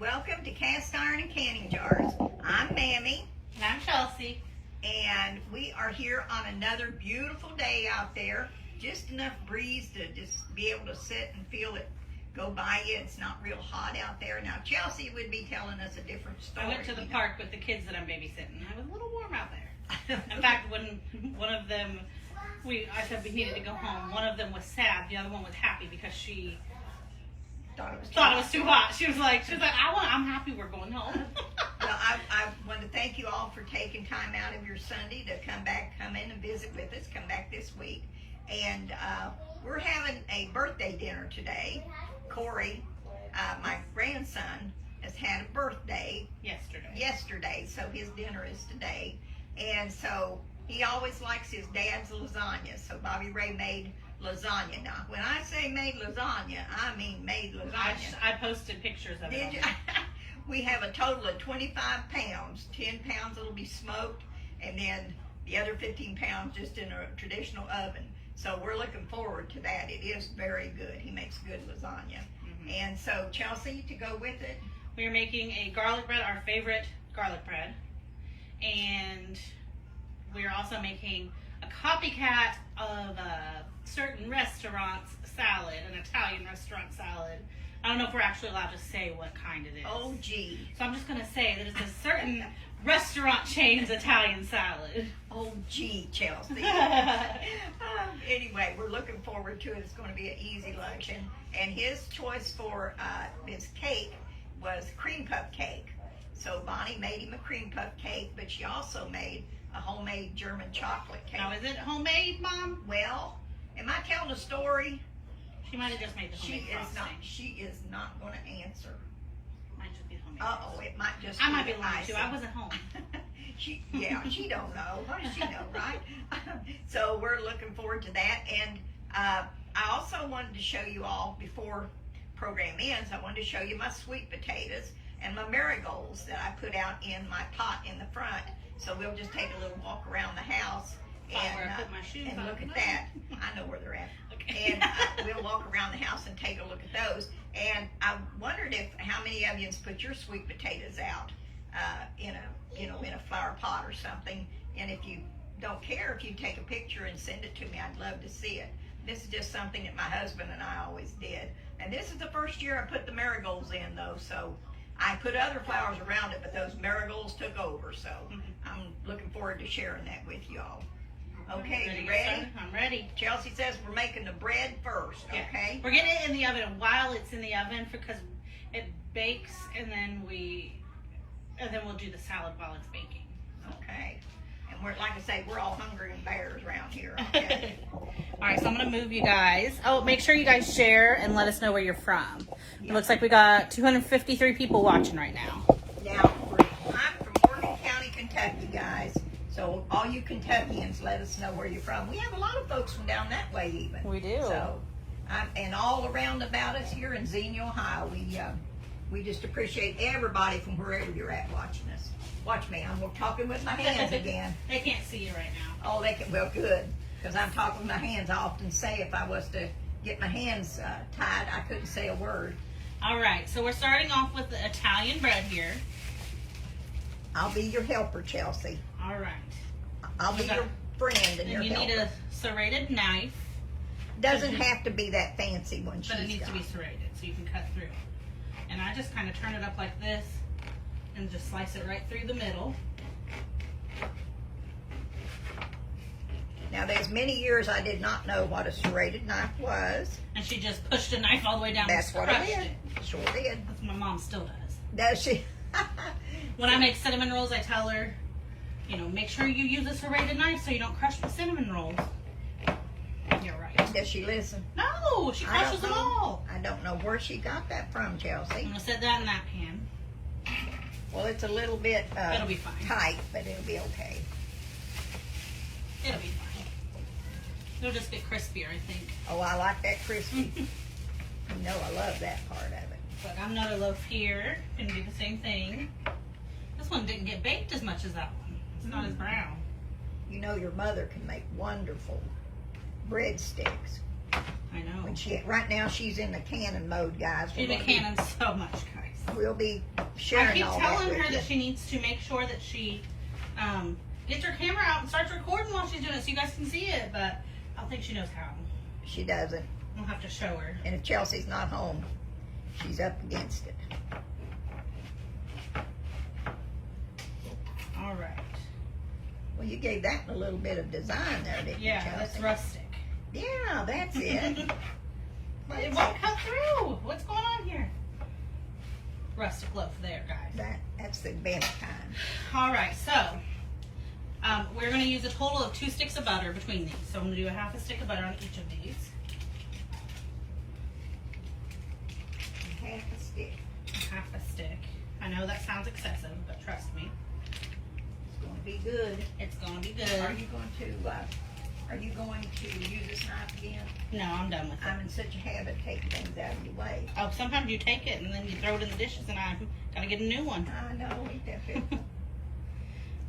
Welcome to Cast Iron and Canning Jars. I'm Mammy. And I'm Chelsea. And we are here on another beautiful day out there. Just enough breeze to just be able to sit and feel it go by you. It's not real hot out there. Now, Chelsea would be telling us a different story. I went to the park with the kids that I'm babysitting. It was a little warm out there. In fact, when one of them, I said we needed to go home. One of them was sad. The other one was happy because she thought it was too hot. She was like, I'm happy we're going home. Well, I want to thank you all for taking time out of your Sunday to come in and visit with us. Come back this week. And we're having a birthday dinner today. Cory, my grandson, has had a birthday yesterday, so his dinner is today. And so he always likes his dad's lasagna. So Bobby Ray made lasagna. Now, when I say made lasagna, I mean made lasagna. I posted pictures of it. Did you? We have a total of 25 pounds. 10 pounds it'll be smoked, and then the other 15 pounds just in a traditional oven. So we're looking forward to that. It is very good. He makes good lasagna. Mm-hmm. And so, Chelsea, to go with it, we are making a garlic bread, our favorite garlic bread. And we are also making a copycat of a certain restaurant's salad, an Italian restaurant salad. I don't know if we're actually allowed to say what kind it is. Oh, gee. So I'm just going to say that it's a certain restaurant chain's Italian salad. Oh, gee, Chelsea. Anyway, we're looking forward to it. It's going to be an easy lunch. And his choice for his cake was cream puff cake. So Bonnie made him a cream puff cake, but she also made a homemade German chocolate cake. Now, is it homemade, Mom? Well, am I telling a story? She might have just made the homemade frosting. She is not going to answer. Might just be the homemade Uh-oh, it might just I be might be lying too. I wasn't home. she don't know. What does she know, right? So we're looking forward to that. And I also wanted to show you all, before program ends, I wanted to show you my sweet potatoes and my marigolds that I put out in my pot in the front. So we'll just take a little walk around the house and look at that. I know where they're at. Okay. And we'll walk around the house and take a look at those. And I wondered how many of you put your sweet potatoes out in a flower pot or something. And if you don't care, if you take a picture and send it to me, I'd love to see it. This is just something that my husband and I always did. And this is the first year I put the marigolds in, though. So I put other flowers around it, but those marigolds took over. So I'm looking forward to sharing that with you all. Okay, you ready? I'm ready. Chelsea says we're making the bread first, okay? Yeah. We're getting it in the oven while it's in the oven because it bakes, and then we'll do the salad while it's baking. Okay. And we're, like I say, we're all hungry and bears around here, okay? All right, so I'm going to move you guys. Oh, make sure you guys share and let us know where you're from. It looks like we got 253 people watching right now. Now, I'm from Morgan County, Kentucky, guys. So all you Kentuckians, let us know where you're from. We have a lot of folks from down that way even. We do. So, and all around about us here in Xenia, Ohio, we just appreciate everybody from wherever you're at watching us. Watch me, I'm talking with my hands again. They can't see you right now. Oh, they can, well, good, because I'm talking with my hands. I often say if I was to get my hands tied, I couldn't say a word. All right, so we're starting off with the Italian bread here. I'll be your helper, Chelsea. All right. I'll be your friend and your helper. You need a serrated knife. Doesn't have to be that fancy one. But it needs to be serrated so you can cut through. And I just kind of turn it up like this and just slice it right through the middle. Now, there's many years I did not know what a serrated knife was. And she just pushed a knife all the way down That's and what I crushed did. it. Sure did. That's what my mom still does. Does she? When I make cinnamon rolls, I tell her, make sure you use a serrated knife so you don't crush the cinnamon rolls. You're right. Does she listen? No, she crushes them all. I don't know where she got that from, Chelsea. I'm going to set that in that pan. Well, it's a little bit it'll be fine. tight, but it'll be okay. It'll be fine. It'll just get crispier, I think. Oh, I like that crispy. You know I love that part of it. Look, I'm another loaf here. Gonna do the same thing. This one didn't get baked as much as that one. It's not as brown. You know your mother can make wonderful breadsticks. I know. Right now she's in the canning mode, guys. She's been canning so much, guys. we'll be sharing I keep all that telling with her you. that she needs to make sure that she gets her camera out and starts recording while she's doing it so you guys can see it, but I don't think she knows how. She doesn't. I'll have to show her. And if Chelsea's not home, she's up against it. All right. Well, you gave that a little bit of design there, didn't you, Yeah, Chelsea? that's rustic. Yeah, that's it. It won't cut through. What's going on here? Rustic loaf there, guys. That's the best kind. All right, so we're going to use a total of 2 sticks of butter between these. So I'm going to do a half a stick of butter on each of these. Half a stick. Half a stick. I know that sounds excessive, but trust me, It's going to be good. it's going to be Are good. you going to use this knife again? No, I'm done with it. I'm in such a habit of taking things out of your way. Oh, sometimes you take it and then you throw it in the dishes and I gotta get a new one. I know, ain't that pitiful?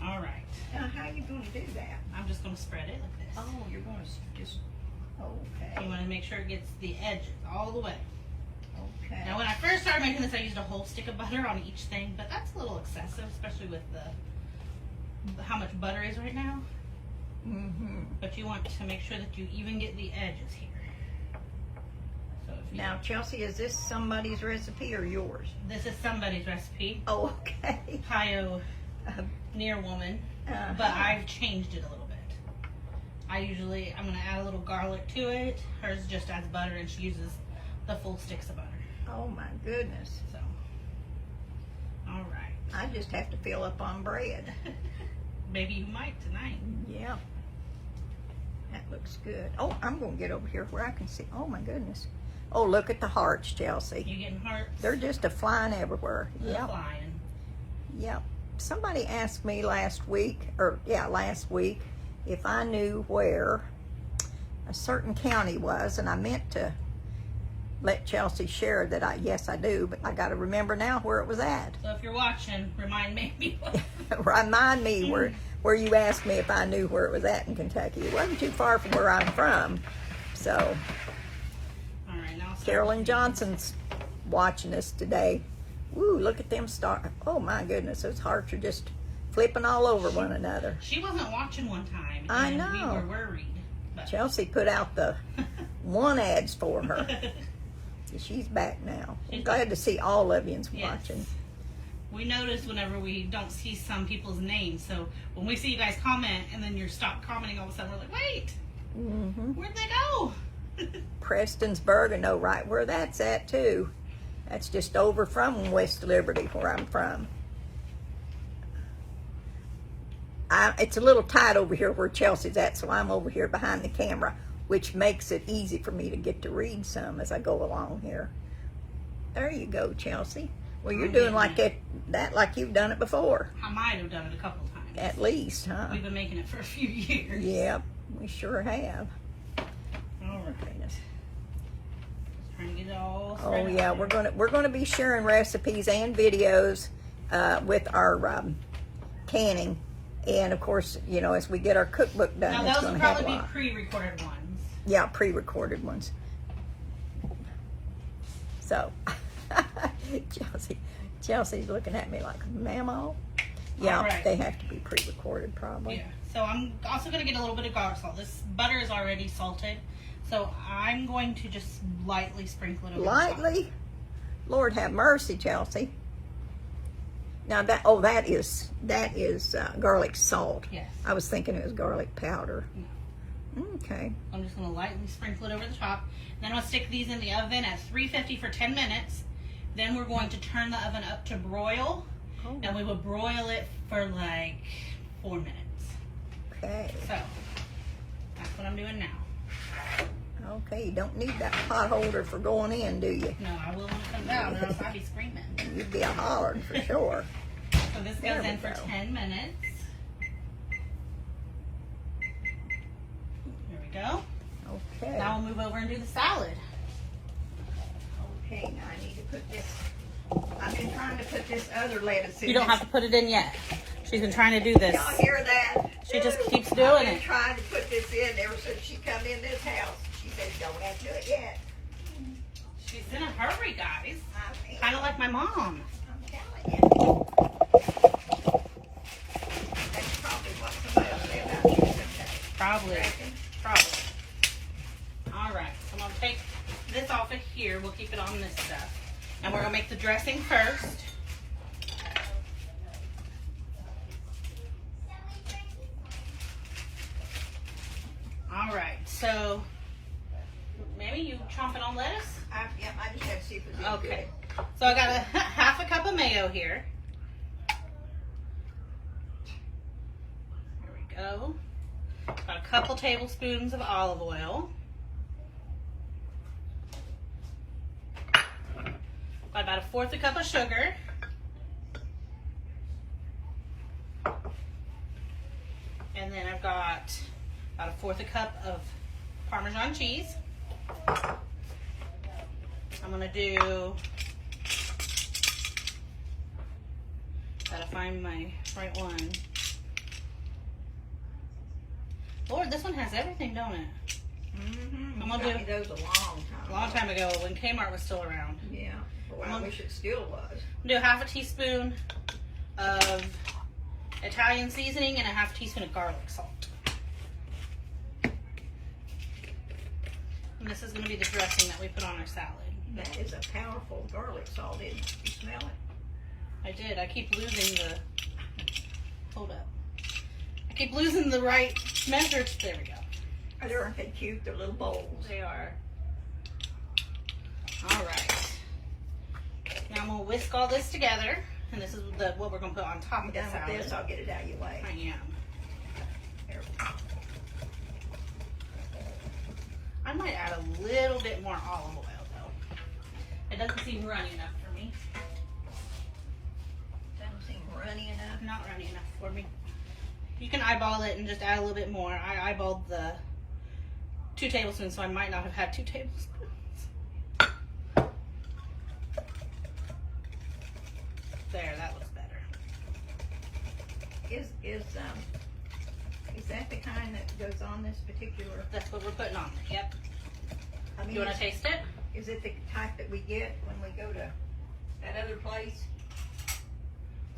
All right. Now, how are you going to do that? I'm just gonna spread it like this. Oh, you're going to just, okay. You want to make sure it gets the edges all the way. Okay. Now, when I first started making this, I used a whole stick of butter on each thing, but that's a little excessive, especially with how much butter is right now. Mm-hmm. But you want to make sure that you even get the edges here. So if you, Now, Chelsea, is this somebody's recipe or yours? this is somebody's recipe, Oh, okay. pioneer woman, Uh-huh. but I've changed it a little bit. I'm gonna add a little garlic to it. Hers just adds butter, and she uses the full sticks of butter. Oh, my goodness. So, all right. I just have to fill up on bread. Maybe you might tonight. Yeah. That looks good. Oh, I'm going to get over here where I can see. Oh, my goodness. Oh, look at the hearts, Chelsea. You getting hearts? They're just a-flying everywhere. They're Yep. flying. Yep. Somebody asked me last week, if I knew where a certain county was, and I meant to let Chelsea share that yes, I do, but I got to remember now where it was at. So if you're watching, remind me. Remind me where you asked me if I knew where it was at in Kentucky. It wasn't too far from where I'm from. So, All right, now Carolyn Johnson's watching us today. Woo, look at them start. Oh my goodness, those hearts are just flipping all over one another. She wasn't watching one time. I and know. We were worried. But. Chelsea put out the one ads for her. She's back now. I'm glad to see all of you watching. We notice whenever we don't see some people's names. So when we see you guys comment and then you stop commenting, all of a sudden we're like, wait, where'd they go? Prestonsburg, I know right where that's at too. That's just over from West Liberty, where I'm from. It's a little tight over here where Chelsea's at, so I'm over here behind the camera, which makes it easy for me to get to read some as I go along here. There you go, Chelsea. Well, you're doing like that like you've done it before. I might have done it a couple of times. At least, huh? We've been making it for a few years. Yep, we sure have. Oh my goodness. Just trying to get it all Oh spread yeah, out we're gonna be sharing recipes and videos with our canning, and of course, as we get our cookbook done, Now it's those will gonna have a probably be lot. pre-recorded ones. Yeah, pre-recorded ones. So, Chelsea's looking at me like, Mama? Yeah, All right. they have to be pre-recorded probably. Yeah. So I'm also going to get a little bit of garlic salt. This butter is already salted, so I'm going to just lightly sprinkle it over the top. Lightly? Lord have mercy, Chelsea. Now that is garlic salt. Yes. I was thinking it was garlic powder. No. Okay. I'm just going to lightly sprinkle it over the top. Then I'm going to stick these in the oven at 350 for 10 minutes. Then we're going to turn the oven up to broil. Oh. And we will broil it for like 4 minutes. Okay. So, that's what I'm doing now. Okay, you don't need that pot holder for going in, do you? No, I will when it comes out, or else I'll be screaming. You'd be a hollering for sure. So this There goes we in for go. 10 minutes. Here we go. Okay. Now we'll move over and do the salad. Okay, now I need to put this. I've been trying to put this other lettuce in. You don't have to put it in yet. She's been trying to do this. Y'all hear that? She just keeps I've doing been it. trying to put this in ever since she come in this house. She said, "Don't have to do it yet." She's in a hurry, guys. I am. Kind of like my mom. I'm telling you. That's probably what somebody will say about you someday. Probably. Reckon? Probably. All right. So I'm going to take this off of here. We'll keep it on this stuff. And we're going to make the dressing first. All right. So, maybe you chomping on lettuce? Yeah, I just have to see if it's Okay. So I got a half a cup of mayo here. There we go. Got a couple tablespoons of olive oil. Got about a fourth a cup of sugar. And then I've got about a fourth a cup of Parmesan cheese. I'm gonna do, gotta find my right one. Lord, this one has everything, don't it? Mm-hmm. I'm gonna You got do- me those a A long time ago when Kmart was still around. Yeah. Boy, I wish it still was. Do a half a teaspoon of Italian seasoning and a half teaspoon of garlic salt. And this is gonna be the dressing that we put on our salad. That is a powerful garlic salt, isn't it? You smell it? I did. I keep losing the. Hold up. I keep losing the right measures. There we go. Aren't they cute? They're little bowls. They are. All right. Now I'm gonna whisk all this together, and this is what we're gonna put on top I'm of the done with salad. this. I'll get it out of your way. I am. There we go. I might add a little bit more olive oil though. It doesn't seem runny enough for me. Doesn't seem runny enough. Not runny enough for me. You can eyeball it and just add a little bit more. I eyeballed the 2 tablespoons, so I might not have had 2 tablespoons. There, that looks better. Is that the kind that goes on this particular? That's what we're putting on. Yep. I mean, You want to taste it? is it the type that we get when we go to that other place?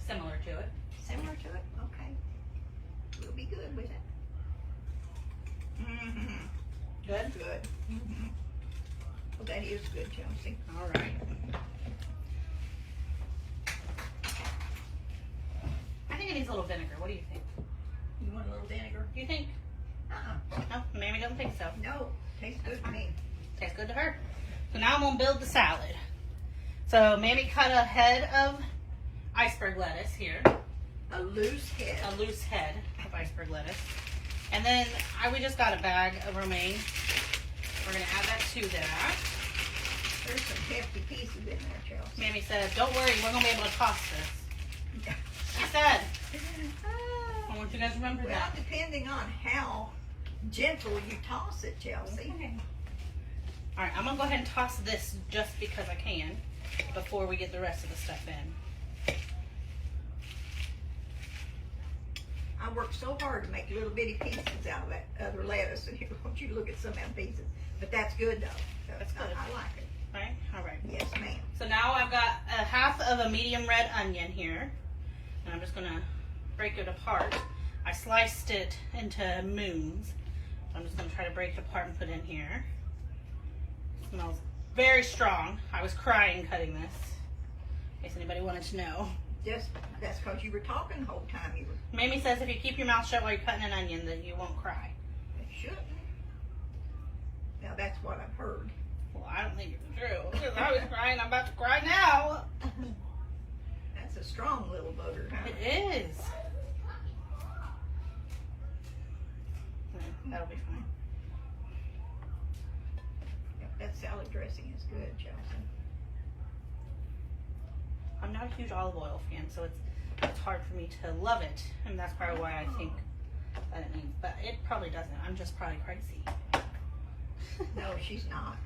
Similar to it. Similar to it? Okay. We'll be good with it. Mm-hmm. Good? Good. Mm-hmm. Well, that is good, Chelsea. All right. I think it needs a little vinegar. What do you think? You want a little vinegar? You think? Uh-uh. No, Mammy doesn't think so. No. Tastes good to me. Tastes good to her. So now I'm gonna build the salad. So Mammy cut a head of iceberg lettuce here, A loose head. a loose head of iceberg lettuce, and then we just got a bag of romaine. We're gonna add that to that. There's some hefty pieces in there, Chelsea. Mammy said, "Don't worry, we're gonna be able to toss this." She said, "I want you guys to remember Well, that." depending on how gentle you toss it, Chelsea. Okay. All right, I'm gonna go ahead and toss this just because I can before we get the rest of the stuff in. I worked so hard to make little bitty pieces out of that other lettuce, and I want you to look at some of them pieces. But that's good, though. That's good. I like it. Right? All right. Yes, ma'am. So now I've got a half of a medium red onion here, and I'm just gonna break it apart. I sliced it into moons. So I'm just gonna try to break it apart and put it in here. It smells very strong. I was crying cutting this, in case anybody wanted to know. Just that's because you were talking the whole time. You were. Mamie says if you keep your mouth shut while you're cutting an onion, then you won't cry. It shouldn't. Now that's what I've heard. Well, I don't think it's true. Because I was crying. I'm about to cry now. That's a strong little booger, huh? It is. That'll be fine. Yep, that salad dressing is good, Chelsea. I'm not a huge olive oil fan, so it's hard for me to love it, and that's probably why I think that it needs. But it probably doesn't. I'm just probably crazy. No, she's not.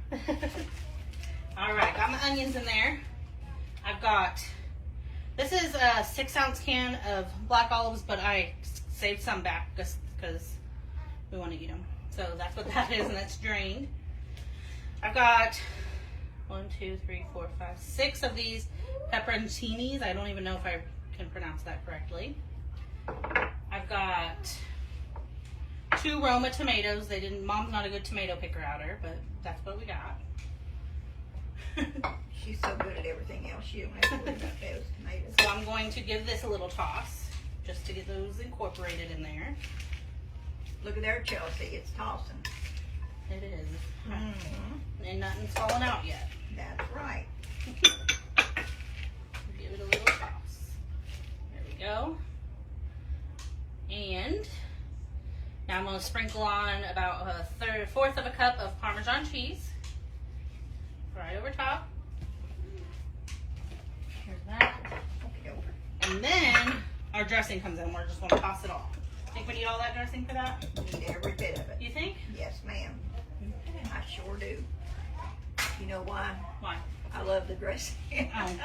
All right, got my onions in there. I've got. This is a 6-ounce can of black olives, but I saved some back just because we want to eat them. So that's what that is, and that's drained. I've got 1, 2, 3, 4, 5, 6 of these pepperoncinis. I don't even know if I can pronounce that correctly. I've got 2 Roma tomatoes. Mom's not a good tomato picker outer, but that's what we got. She's so good at everything else. She don't have to worry about those tomatoes. So I'm going to give this a little toss just to get those incorporated in there. Look at there, Chelsea. It's tossing. It is. Mm-hmm. And nothing's fallen out yet. That's right. Give it a little toss. There we go. And now I'm going to sprinkle on about a fourth of a cup of Parmesan cheese. Right over top. Here's that. And then our dressing comes in. We're just going to toss it all. Think we need all that dressing for that? Need every bit of it. You think? Yes, ma'am. I sure do. You know why? Why? I love the dressing. Oh.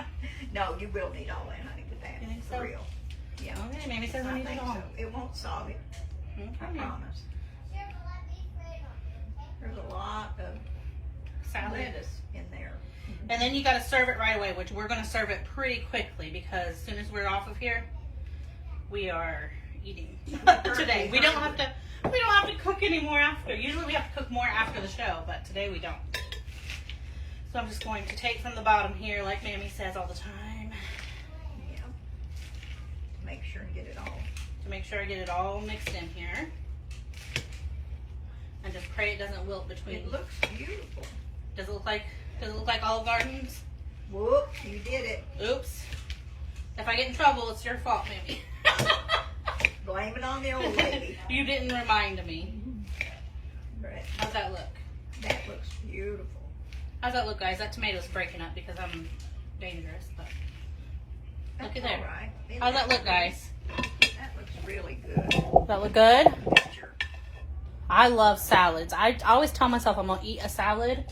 No, you will need all that, honey, with that. You think For so? real. Yeah. Okay, Mammy says I I need think it all. so. It won't solve it. I Okay. promise. There's a lot of Salad. lettuce in there. And then you got to serve it right away, which we're going to serve it pretty quickly because as soon as we're off of here, we are eating today. We don't have to cook anymore after. Usually we have to cook more after the show, but today we don't. So I'm just going to take from the bottom here, like Mammy says all the time, Yeah. Make sure and get it all. to make sure I get it all mixed in here. And just pray it doesn't wilt between. It looks beautiful. Does it look like Olive Garden's? Whoop, you did it. Oops. If I get in trouble, it's your fault, Mammy. Blame it on the old lady. You didn't remind me. Right. How's that look? That looks beautiful. How's that look, guys? That tomato's breaking up because I'm dangerous, but look at That's there. all right. How's that look, guys? That looks really good. Does that look good? Picture. I love salads. I always tell myself I'm going to eat a salad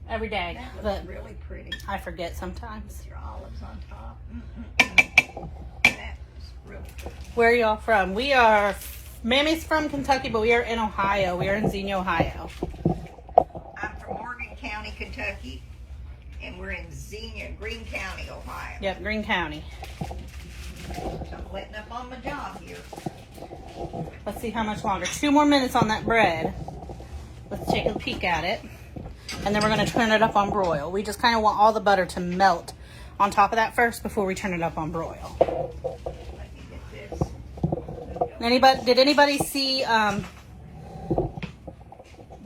every day, That but looks really pretty. I forget sometimes. With your olives on top. That is really good. Where are y'all from? Mammy's from Kentucky, but we are in Ohio. We are in Xenia, Ohio. I'm from Morgan County, Kentucky, and we're in Xenia, Greene County, Ohio. Yep, Greene County. So I'm letting up on my job here. Let's see how much longer. 2 more minutes on that bread. Let's take a peek at it. And then we're going to turn it up on broil. We just kind of want all the butter to melt on top of that first before we turn it up on broil. Let me get this.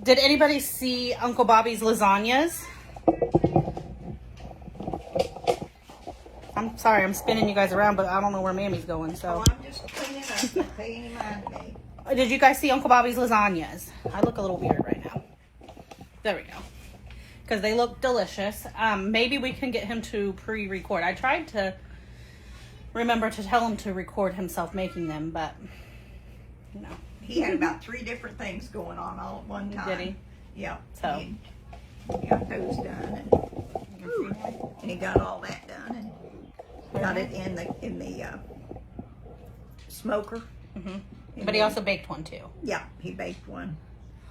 Did anybody see Uncle Bobby's lasagnas? I'm sorry, I'm spinning you guys around, but I don't know where Mammy's going, so. Oh, I'm just cleaning up. Don't pay any mind to me. Did you guys see Uncle Bobby's lasagnas? I look a little weird right now. There we go. Because they look delicious. Maybe we can get him to pre-record. I tried to remember to tell him to record himself making them, but, you know. He had about 3 different things going on all at one time. Did he? Yeah. So. He got those done, and he got all that done, and got it in the smoker. Mm-hmm. And But he then- also baked one too. Yeah, he baked one.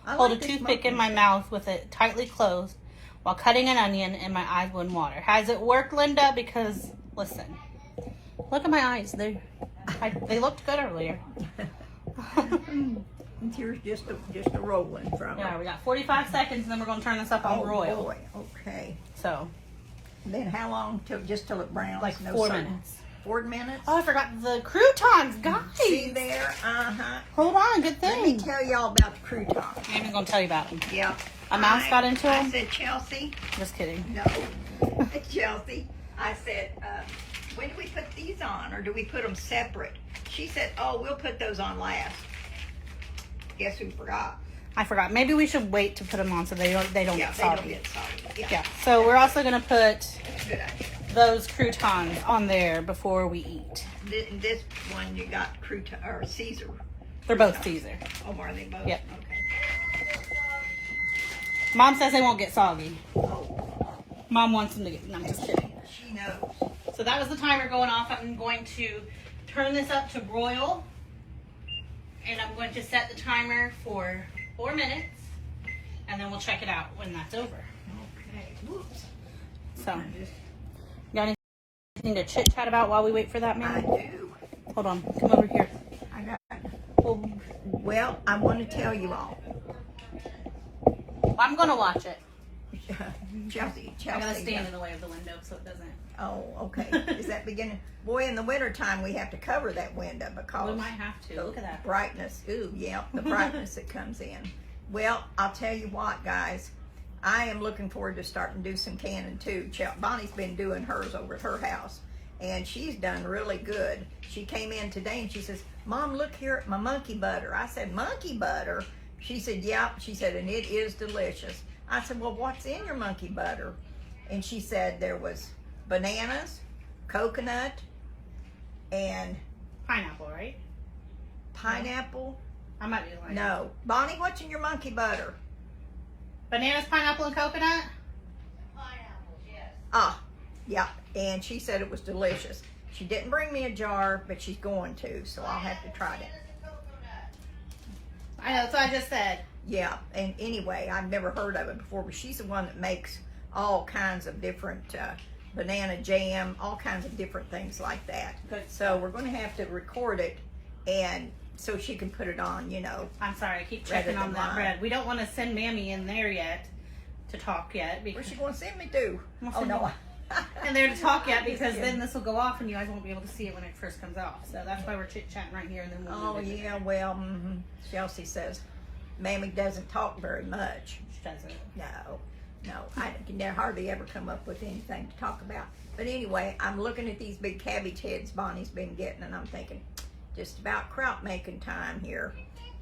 I Hold a like the toothpick in smoking my stuff. mouth with it tightly closed while cutting an onion and my eyes would water. Has it worked, Linda? Because, listen, look at my eyes. They looked good earlier. And here's just a rolling from Yeah, it. we got 45 seconds and then we're going to turn this up on Oh broil. boy, okay. So, Then how long till it browns? like No 4 salt. minutes. 4 minutes? Oh, I forgot the croutons, guys. See there? Uh-huh. Hold on, good Let me thing. tell y'all about the croutons. I'm going to tell you about them. Yeah. A mouse got into I them? said, Chelsea, Just kidding. no. Chelsea, I said, when do we put these on, or do we put them separate? She said, oh, we'll put those on last. Guess who forgot? I forgot. Maybe we should wait to put them on so they don't Yeah, get they don't soggy. get soggy. Yeah, Yeah. So we're also going to put good idea. those croutons on there before we eat. This one you got crouton or Caesar. They're both Caesar. Oh, are they both? Yep. Okay. Mom says they won't get soggy. Oh, Mom wants them to get. No, I'm just kidding. she knows. So that was the timer going off. I'm going to turn this up to broil. And I'm going to set the timer for 4 minutes. And then we'll check it out when that's over. Okay. Whoops. So, got anything to chit chat about while we wait for that, I man? do. Hold on, come over here. I got. Well, I want to tell you all. I'm gonna watch it. Chelsea. I gotta stand in the way of the window so it doesn't. Oh, okay. Is that beginning? Boy, in the wintertime we have to cover that window because We might have to. the Look at that. brightness. Ooh, yeah, the brightness that comes in. Well, I'll tell you what, guys. I am looking forward to starting to do some canning too. Bonnie's been doing hers over at her house, and she's done really good. She came in today and she says, "Mom, look here at my monkey butter." I said, "Monkey butter?" She said, "Yeah." She said, "And it is delicious." I said, "Well, what's in your monkey butter?" And she said there was bananas, coconut, and Pineapple, right? pineapple. I might be lying. No. Bonnie, what's in your monkey butter? Bananas, pineapple, and coconut? Ah, yeah. And she said it was delicious. She didn't bring me a jar, but she's going to, so I'll have to try it. I know, that's what I just said. Yeah, and anyway, I've never heard of it before, but she's the one that makes all kinds of different banana jam, all kinds of different things like that. Good. So we're going to have to record it, and so she can put it on, you know. I'm sorry, I keep Rather checking on than that mine. bread. We don't want to send Mammy in there yet to talk yet. Where's Because, she going to send me to? We'll Oh, send no. and there to talk yet I'm just because kidding. then this will go off and you guys won't be able to see it when it first comes off. So that's why we're chit-chatting right here and then we'll Oh, move it. yeah, well, Chelsea says Mammy doesn't talk very much. She doesn't. No, I can hardly ever come up with anything to talk about. But anyway, I'm looking at these big cabbage heads Bonnie's been getting, and I'm thinking, just about kraut making time here.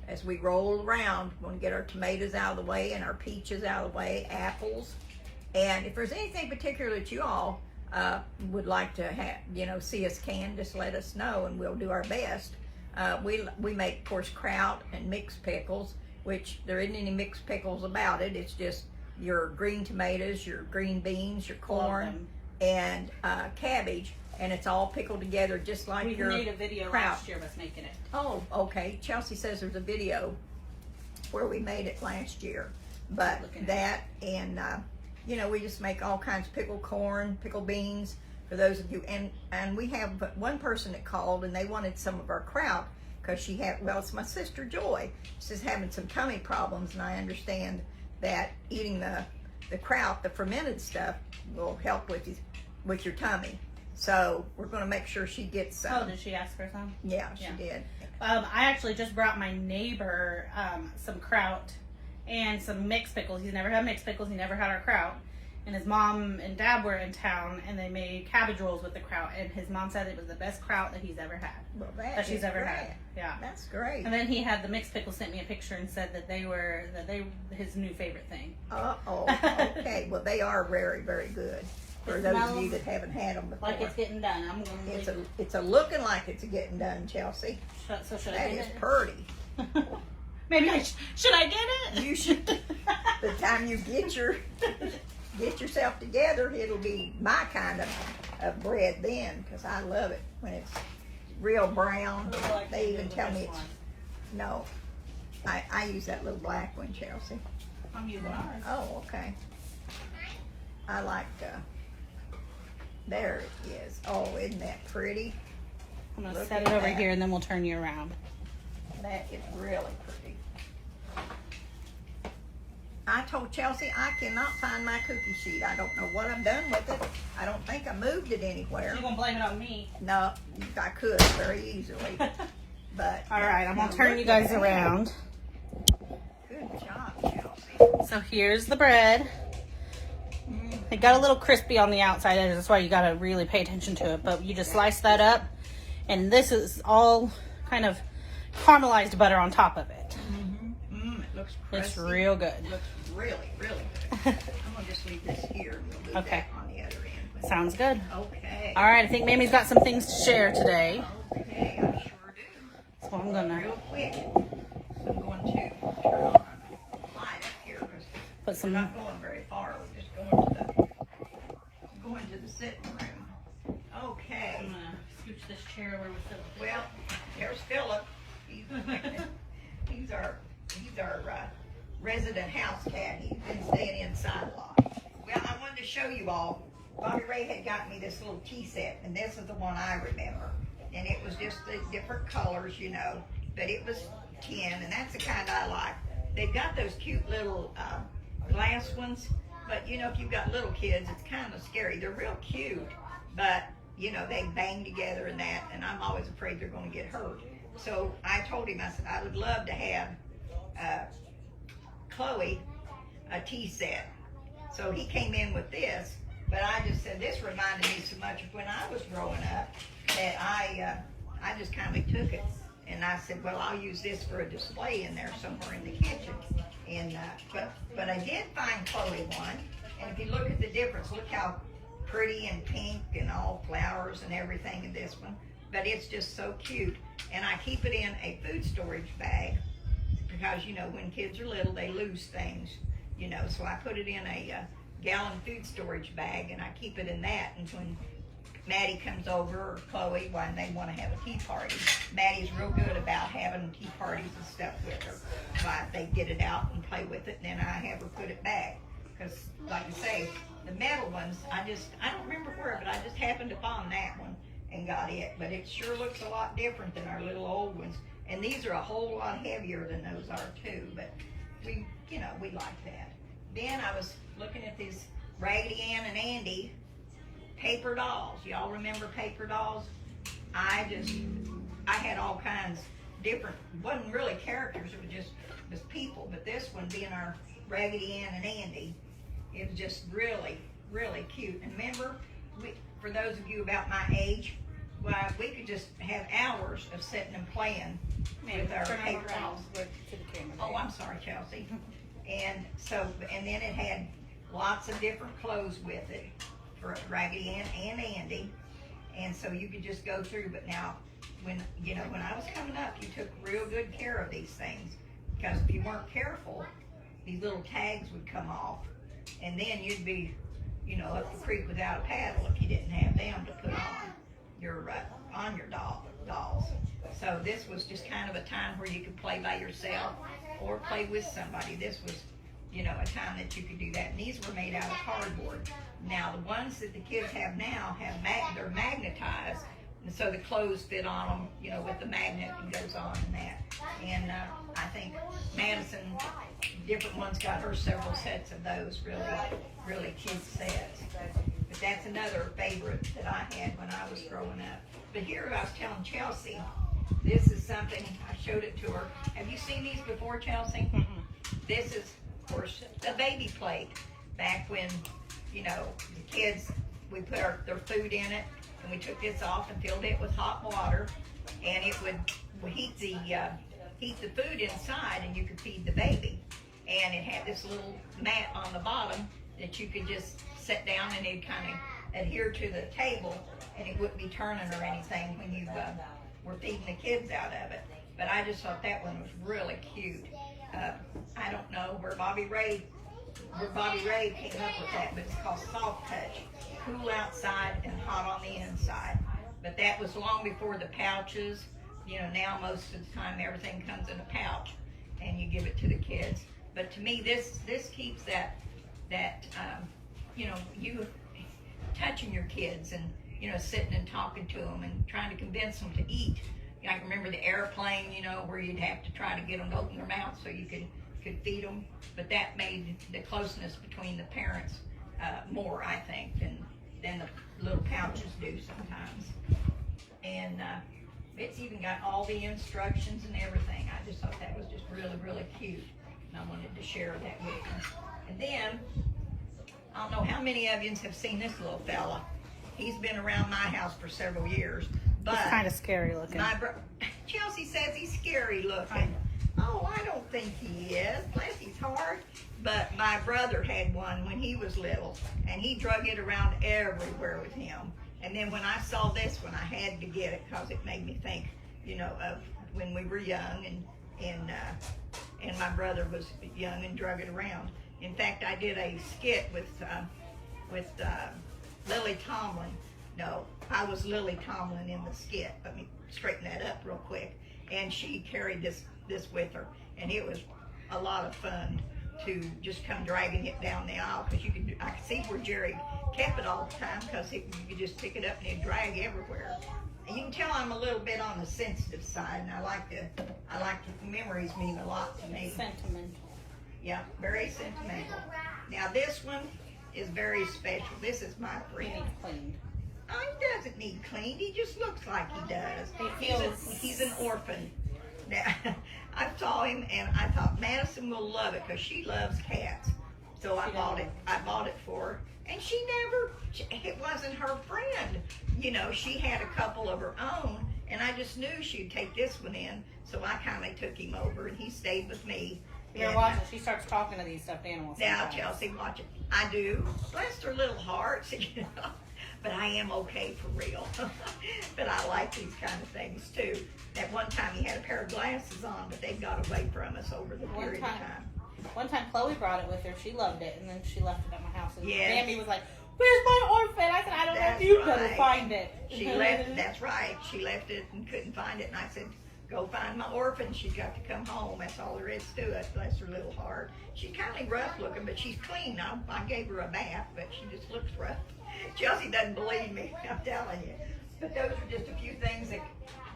As we roll around, we're going to get our tomatoes out of the way and our peaches out of the way, apples. And if there's anything particular that you all would like to have, you know, see us can, just let us know and we'll do our best. We make, of course, kraut and mixed pickles, which there isn't any mixed pickles about it. It's just your green tomatoes, your green beans, your corn, and cabbage, and it's all pickled together just like We your made a video kraut. last year of us making it. Oh, okay. Chelsea says there's a video where we made it last year, but Looking at that and you know, we just make all kinds of pickled corn, pickled beans for those of you, and we have one person that called and they wanted some of our kraut because she had, well, it's my sister Joy. She's having some tummy problems, and I understand that eating the kraut, the fermented stuff, will help with your tummy. So we're going to make sure she gets some. Oh, did she ask for some? Yeah, she did. I actually just brought my neighbor some kraut and some mixed pickles. He's never had mixed pickles. He never had our kraut. And his mom and dad were in town, and they made cabbage rolls with the kraut. And his mom said it was the best kraut that he's ever had. Well, That she's ever had. Yeah. That's great. And then he had the mixed pickles, sent me a picture and said that they were his new favorite thing. Uh-oh. Okay. Well, they are very, very good. For It those of smells you that haven't had them before. Like it's getting done. I'm going to It's a looking like it's getting done, Chelsea. So should I That get is it? pretty. Maybe should I get it? You should. The time you get yourself together, it'll be my kind of bread then, because I love it when it's real brown. They even tell me it's no. I use that little black one, Chelsea. I'm using ours. Oh, okay. I like. There it is. Oh, isn't that pretty? I'm going to Look set at it over that. here and then we'll turn you around. That is really pretty. I told Chelsea I cannot find my cookie sheet. I don't know what I've done with it. I don't think I moved it anywhere. You're going to blame it on me. No, I could very easily. But All right, I'm going now to turn look you guys at that. around. Good job, Chelsea. So here's the bread. It got a little crispy on the outside edge. That's why you got to really pay attention to it. But you just slice that up. And this is all kind of caramelized butter on top of it. It looks It's crusty. real good. It looks really, really good. I'm going to just leave this here and we'll do Okay. that on the other end. Sounds good. Okay. All right, I think Mammy's got some things to share today. Okay, I sure do. So I'm going to Real quick. I'm going to turn on a light up here. 'Cause put we're some... not going very far. We're just going to the sitting room. Okay. I'm going to scooch this chair where we're sitting. Well, there's Philip. He's our resident house cat. He's been staying inside a lot. Well, I wanted to show you all. Bobby Ray had got me this little tea set, and this is the one I remember. And it was just the different colors, you know, but it was tin, and that's the kind I like. They've got those cute little glass ones, but you know, if you've got little kids, it's kind of scary. They're real cute, but you know, they bang together and that, and I'm always afraid they're going to get hurt. So I told him, I said, I would love to have Chloe a tea set. So he came in with this, but I just said, this reminded me so much of when I was growing up that I just kind of took it. And I said, well, I'll use this for a display in there somewhere in the kitchen. And but I did find Chloe one, and if you look at the difference, look how pretty and pink and all flowers and everything in this one. But it's just so cute, and I keep it in a food storage bag because you know when kids are little they lose things, you know. So I put it in a gallon food storage bag, and I keep it in that. And when Maddie comes over, or Chloe, when they want to have a tea party, Maddie's real good about having tea parties and stuff with her. But they get it out and play with it, and then I have her put it back. Because, like you say, the metal ones, I don't remember where, but I just happened upon that one and got it. But it sure looks a lot different than our little old ones. And these are a whole lot heavier than those are too. But we, you know, we like that. Then I was looking at these Raggedy Ann and Andy paper dolls. Y'all remember paper dolls? I had all kinds different, wasn't really characters, it was people. But this one being our Raggedy Ann and Andy, it was just really, really cute. And remember, for those of you about my age, well, we could just have hours of sitting and playing with our paper dolls. Oh, I'm sorry, Chelsea. And so, and then it had lots of different clothes with it for Raggedy Ann and Andy. And so you could just go through. But now, when I was coming up, you took real good care of these things, because if you weren't careful, these little tags would come off, and then you'd be, you know, up the creek without a paddle if you didn't have them to put on your dolls. So this was just kind of a time where you could play by yourself or play with somebody. This was, you know, a time that you could do that. And these were made out of cardboard. Now the ones that the kids have now they're magnetized, and so the clothes fit on them, you know, with the magnet and goes on and that. And I think Madison, different ones, got her several sets of those really, really cute sets. But that's another favorite that I had when I was growing up. But here I was telling Chelsea, this is something, I showed it to her. Have you seen these before, Chelsea? This is, of course, the baby plate. Back when, you know, the kids, we put their food in it, and we took this off and filled it with hot water, and it would heat the food inside, and you could feed the baby. And it had this little mat on the bottom that you could just sit down, and it'd kind of adhere to the table, and it wouldn't be turning or anything when you were feeding the kids out of it. But I just thought that one was really cute. I don't know where Bobby Ray came up with that, but it's called Soft Touch. Cool outside and hot on the inside. But that was long before the pouches. You know, now most of the time everything comes in a pouch and you give it to the kids. But to me, this keeps that you know, you touching your kids and, you know, sitting and talking to them and trying to convince them to eat. I can remember the airplane, you know, where you'd have to try to get them to open their mouth so you could feed them. But that made the closeness between the parents more, I think, than the little pouches do sometimes. And it's even got all the instructions and everything. I just thought that was just really, really cute. And I wanted to share that with you. And then, I don't know how many of you have seen this little fella. He's been around my house for several years. But it's kind of scary looking. Chelsea says he's scary looking. Oh, I don't think he is. Bless his heart. But my brother had one when he was little, and he drug it around everywhere with him. And then when I saw this one, I had to get it because it made me think, you know, of when we were young, and my brother was young and drug it around. In fact, I did a skit with Lily Tomlin. No, I was Lily Tomlin in the skit. Let me straighten that up real quick. And she carried this with her, and it was a lot of fun to just come dragging it down the aisle, because I could see where Jerry kept it all the time, because you could just pick it up and it'd drag everywhere. And you can tell I'm a little bit on the sensitive side, and I like memories mean a lot to me. Sentimental. Yeah, very sentimental. Now this one is very special. This is my He friend. needs cleaned. Oh, he doesn't need cleaned. He just looks like he does. He's an orphan. Now, I saw him and I thought Madison will love it, because she loves cats. So I bought it for her. And it wasn't her friend. You know, she had a couple of her own, and I just knew she'd take this one in. So I kind of took him over, and he stayed with me. You're watching. She starts talking to these stuffed animals. Now, sometimes. Chelsea, watch it. I do. Bless their little hearts, you know. But I am okay for real. But I like these kind of things too. At one time he had a pair of glasses on, but they got away from us over the period of time. One time Chloe brought it with her. She loved it, and then she left it at my house. And Yes. Mammy was like, "Where's my orphan?" I said, "I don't know. You better find it." She left. That's right. She left it and couldn't find it, and I said, "Go find my orphan. She's got to come home. That's all there is to it." Bless her little heart. She's kind of rough looking, but she's clean. I gave her a bath, but she just looks rough. Chelsea doesn't believe me, I'm telling you. But those are just a few things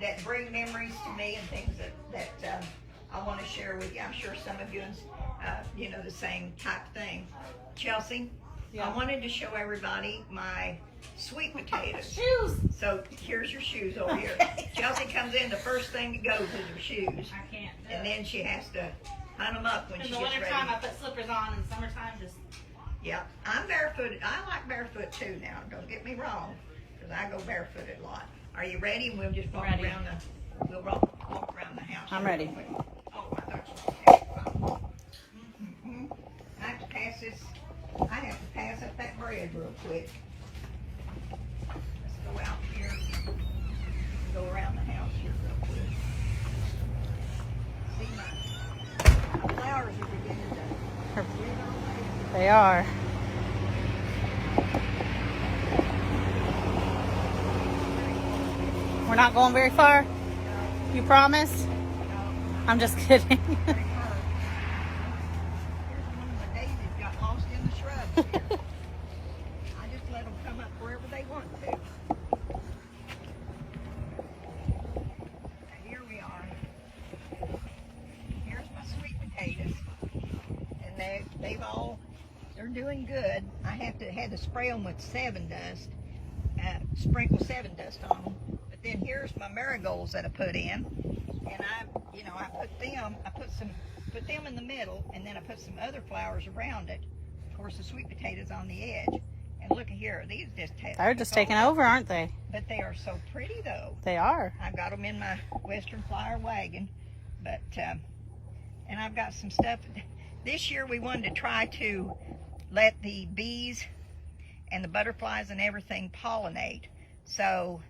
that bring memories to me, and things that I want to share with you. I'm sure some of you know, the same type of thing. Chelsea, yeah. I wanted to show everybody my sweet potatoes. Shoes. So here's your shoes over here. Chelsea comes in, the first thing that goes is her shoes. I can't. And then she has to hunt them up when she gets ready. In the wintertime, I put slippers on, and summertime, just... Yeah, I'm barefooted. I like barefoot too now. Don't get me wrong, because I go barefooted a lot. Are you ready? We'll just walk around walk around the house. I'm ready. Oh, I thought you were I have to pass this. I have to pass up that bread real quick. Let's go out here. Go around the house here real quick. See, my flowers are beginning to wither away. They are. We're not going very far? You promise? I'm just kidding. Here's one of the daisies got lost in the shrubs here. I just let them come up wherever they want to. Now here we are. Here's my sweet potatoes. And they're doing good. I had to spray them with 7 Dust, sprinkle 7 Dust on them. But then here's my marigolds that I put in, and I put them in the middle, and then I put some other flowers around it. Of course, the sweet potatoes on the edge. And look at here, these They're just taking over, aren't they? But they are so pretty, though. They are. I got them in my Western Flyer wagon, but and I've got some stuff. This year we wanted to try to let the bees and the butterflies and everything pollinate. So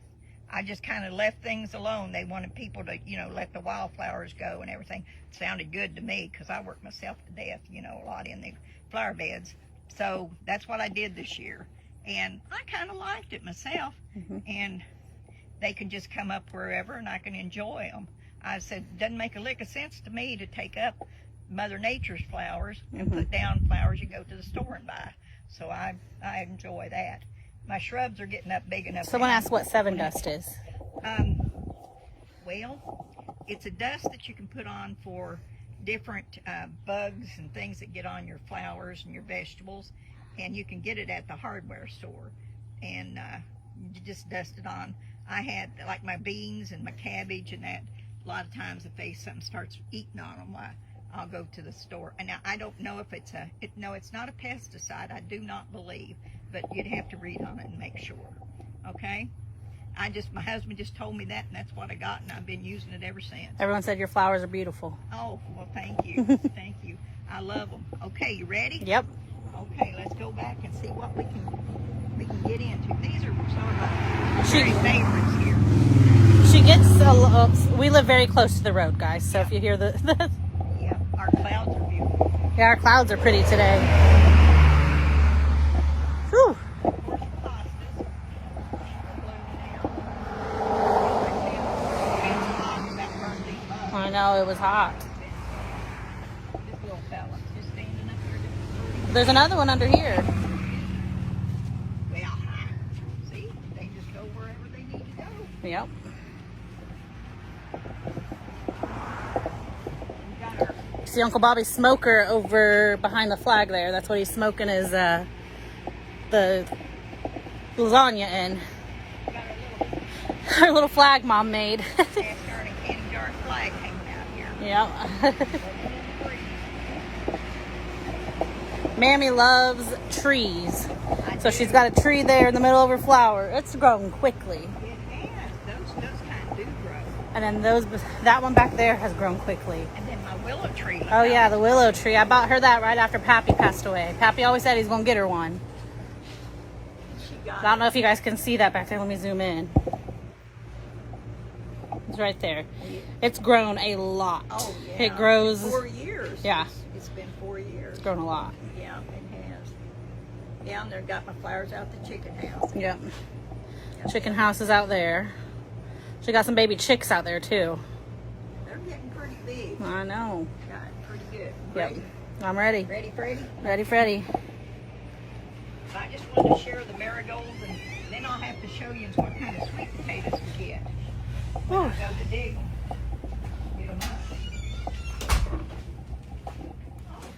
I just kind of left things alone. They wanted people to, let the wildflowers go and everything. It sounded good to me, because I work myself to death, a lot in the flower beds. So that's what I did this year. And I kind of liked it myself. Mm-hmm. And they can just come up wherever, and I can enjoy them. I said, it doesn't make a lick of sense to me to take up Mother Nature's flowers and put down flowers you go to the store and buy. So I enjoy that. My shrubs are getting up big enough. Someone asked what 7 Dust is. Well, it's a dust that you can put on for different bugs and things that get on your flowers and your vegetables, and you can get it at the hardware store, and you just dust it on. I had, like, my beans and my cabbage and that. A lot of times if something starts eating on them, I'll go to the store. And now I don't know if it's it's not a pesticide, I do not believe, but you'd have to read on it and make sure. Okay? My husband just told me that, and that's what I got, and I've been using it ever since. Everyone said your flowers are beautiful. Oh, well, thank you. Thank you. I love them. Okay, you ready? Yep. Okay, let's go back and see what we can get into. These are some of my very favorites here. She gets we live very close to the road, guys, so if you hear the yeah, our clouds are beautiful. Yeah, our clouds are pretty today. Whew. I know, it was hot. This little fella just standing there's another one under here. Well, see, they just go wherever they need to go. Yep. We got our See Uncle Bobby's smoker over behind the flag there. That's what he's smoking his the lasagna in. we got Our little flag Mom made. cast iron and candy jar flag hanging out here. Yep. Living in the breeze. Mammy loves trees. I So do. she's got a tree there in the middle of her flower. It's grown quickly. It has. Those kind of do grow. And then that one back there has grown quickly. And then my willow tree. look Oh out. yeah, the willow tree. I bought her that right after Pappy passed away. Pappy always said he's gonna get her one. She got I don't know if you guys can see that back there. Let me zoom in. It's right there. It's grown a lot. Oh, yeah. It grows. 4 years. Yeah. It's been 4 years. It's grown a lot. Yeah, it has. Yeah, and they've got my flowers out the chicken house. Yep. Chicken house is out there. She got some baby chicks out there too. They're getting pretty big. I know. Got pretty good. Yep. Ready? I'm ready. Ready, Freddie? Ready, Freddy. I just wanted to share the marigolds, and then I'll have to show you what kind of sweet potatoes we get. When I Whew. go to dig them. Get 'em up.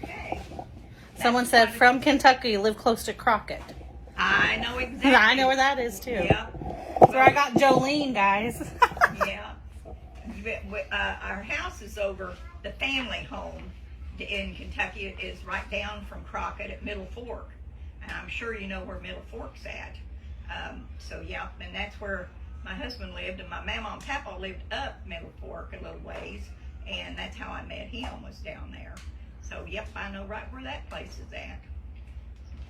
Okay. Someone That's said quite a- from Kentucky, live close to Crockett. I know exactly. I know where that is too. Yeah. That's where I got Jolene, guys. Yeah. Our house is over, the family home in Kentucky is right down from Crockett at Middle Fork. And I'm sure you know where Middle Fork's at. So yeah, and that's where my husband lived, and my mama and papa lived up Middle Fork a little ways, and that's how I met him, was down there. So yep, I know right where that place is at.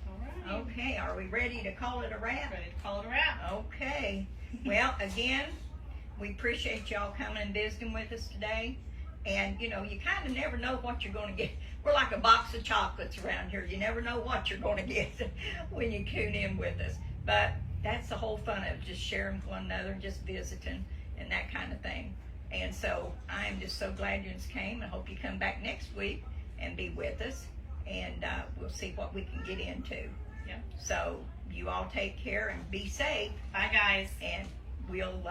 Alright. Okay, are we ready to call it a wrap? Ready to call it a wrap. Okay. Well, again, we appreciate y'all coming and visiting with us today. And, you know, you kind of never know what you're going to get. We're like a box of chocolates around here. You never know what you're going to get when you tune in with us. But that's the whole fun of just sharing with one another and just visiting and that kind of thing. And so I am just so glad you came. I hope you come back next week and be with us. And we'll see what we can get into. Yep. So you all take care and be safe. Bye, guys. And we'll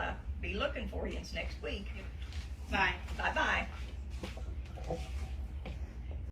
be looking for you next week. Bye. Bye-bye.